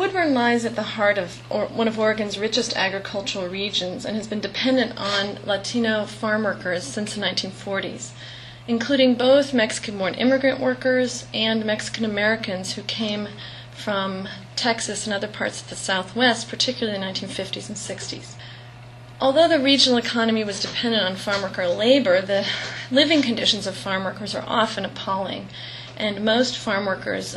Woodburn lies at the heart of one of Oregon's richest agricultural regions and has been dependent on Latino farm workers since the 1940s, including both Mexican-born immigrant workers and Mexican Americans who came from Texas and other parts of the Southwest, particularly in the 1950s and 60s. Although the regional economy was dependent on farm worker labor, the living conditions of farm workers are often appalling, and most farm workers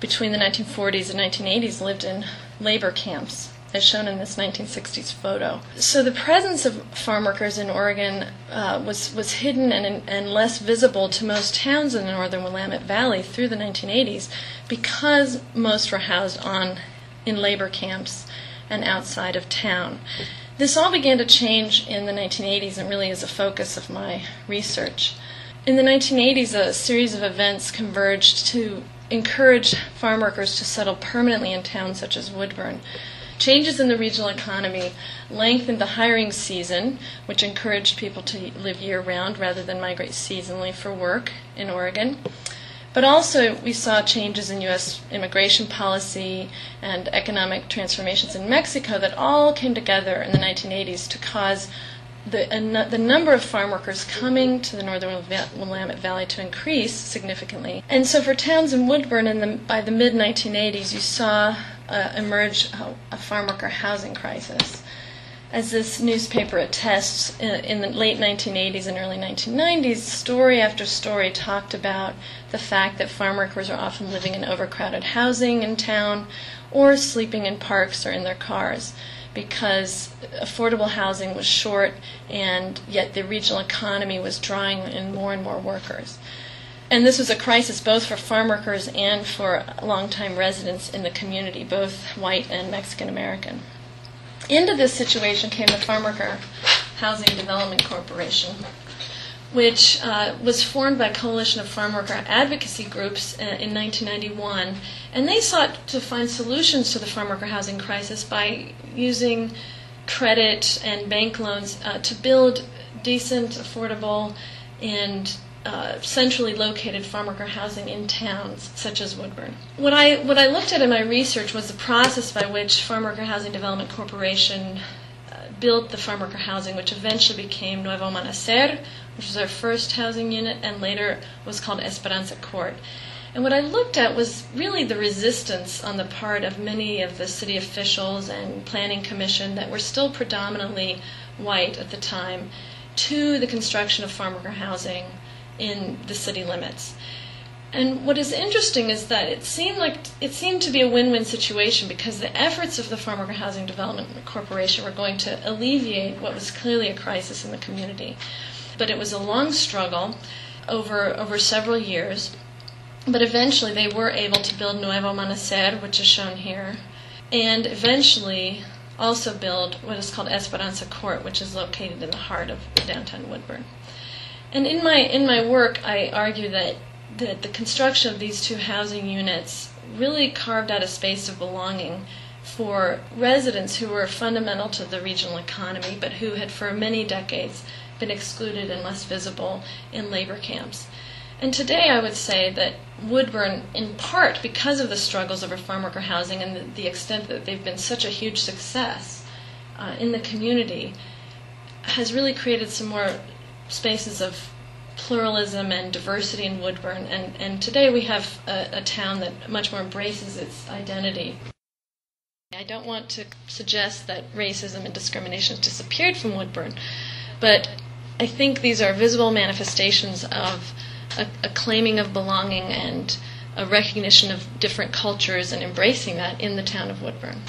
between the 1940s and 1980s lived in labor camps, as shown in this 1960s photo. So the presence of farm workers in Oregon was hidden and less visible to most towns in the northern Willamette Valley through the 1980s because most were housed in labor camps and outside of town. This all began to change in the 1980s and really is a focus of my research. In the 1980s, a series of events converged to encourage farm workers to settle permanently in towns such as Woodburn. Changes in the regional economy lengthened the hiring season, which encouraged people to live year-round rather than migrate seasonally for work in Oregon. But also we saw changes in U.S. immigration policy and economic transformations in Mexico that all came together in the 1980s to cause the number of farm workers coming to the northern Willamette Valley to increase significantly. And so for towns in Woodburn by the mid-1980s, you saw emerge a farm worker housing crisis. As this newspaper attests, in the late 1980s and early 1990s, story after story talked about the fact that farm workers are often living in overcrowded housing in town or sleeping in parks or in their cars because affordable housing was short and yet the regional economy was drawing in more and more workers. And this was a crisis both for farm workers and for longtime residents in the community, both white and Mexican American. Into this situation came the Farm Worker Housing Development Corporation, which was formed by a coalition of farm worker advocacy groups in 1991, and they sought to find solutions to the farm worker housing crisis by using credit and bank loans to build decent, affordable, and centrally located farm worker housing in towns such as Woodburn. What I looked at in my research was the process by which Farm Worker Housing Development Corporation built the farm worker housing, which eventually became Nuevo Amanecer, which was our first housing unit, and later was called Esperanza Court. And what I looked at was really the resistance on the part of many of the city officials and planning commission that were still predominantly white at the time to the construction of farm worker housing in the city limits. And what is interesting is that it seemed to be a win-win situation because the efforts of the Farm Worker Housing Development Corporation were going to alleviate what was clearly a crisis in the community. But it was a long struggle over several years. But eventually they were able to build Nuevo Amanecer, which is shown here, and eventually also build what is called Esperanza Court, which is located in the heart of downtown Woodburn. And in my work, I argue that the construction of these two housing units really carved out a space of belonging for residents who were fundamental to the regional economy, but who had for many decades been excluded and less visible in labor camps. And today I would say that Woodburn, in part because of the struggles over farm worker housing and the extent that they've been such a huge success in the community, has really created some more spaces of pluralism and diversity in Woodburn, and today we have a town that much more embraces its identity. I don't want to suggest that racism and discrimination has disappeared from Woodburn, but I think these are visible manifestations of a claiming of belonging and a recognition of different cultures and embracing that in the town of Woodburn.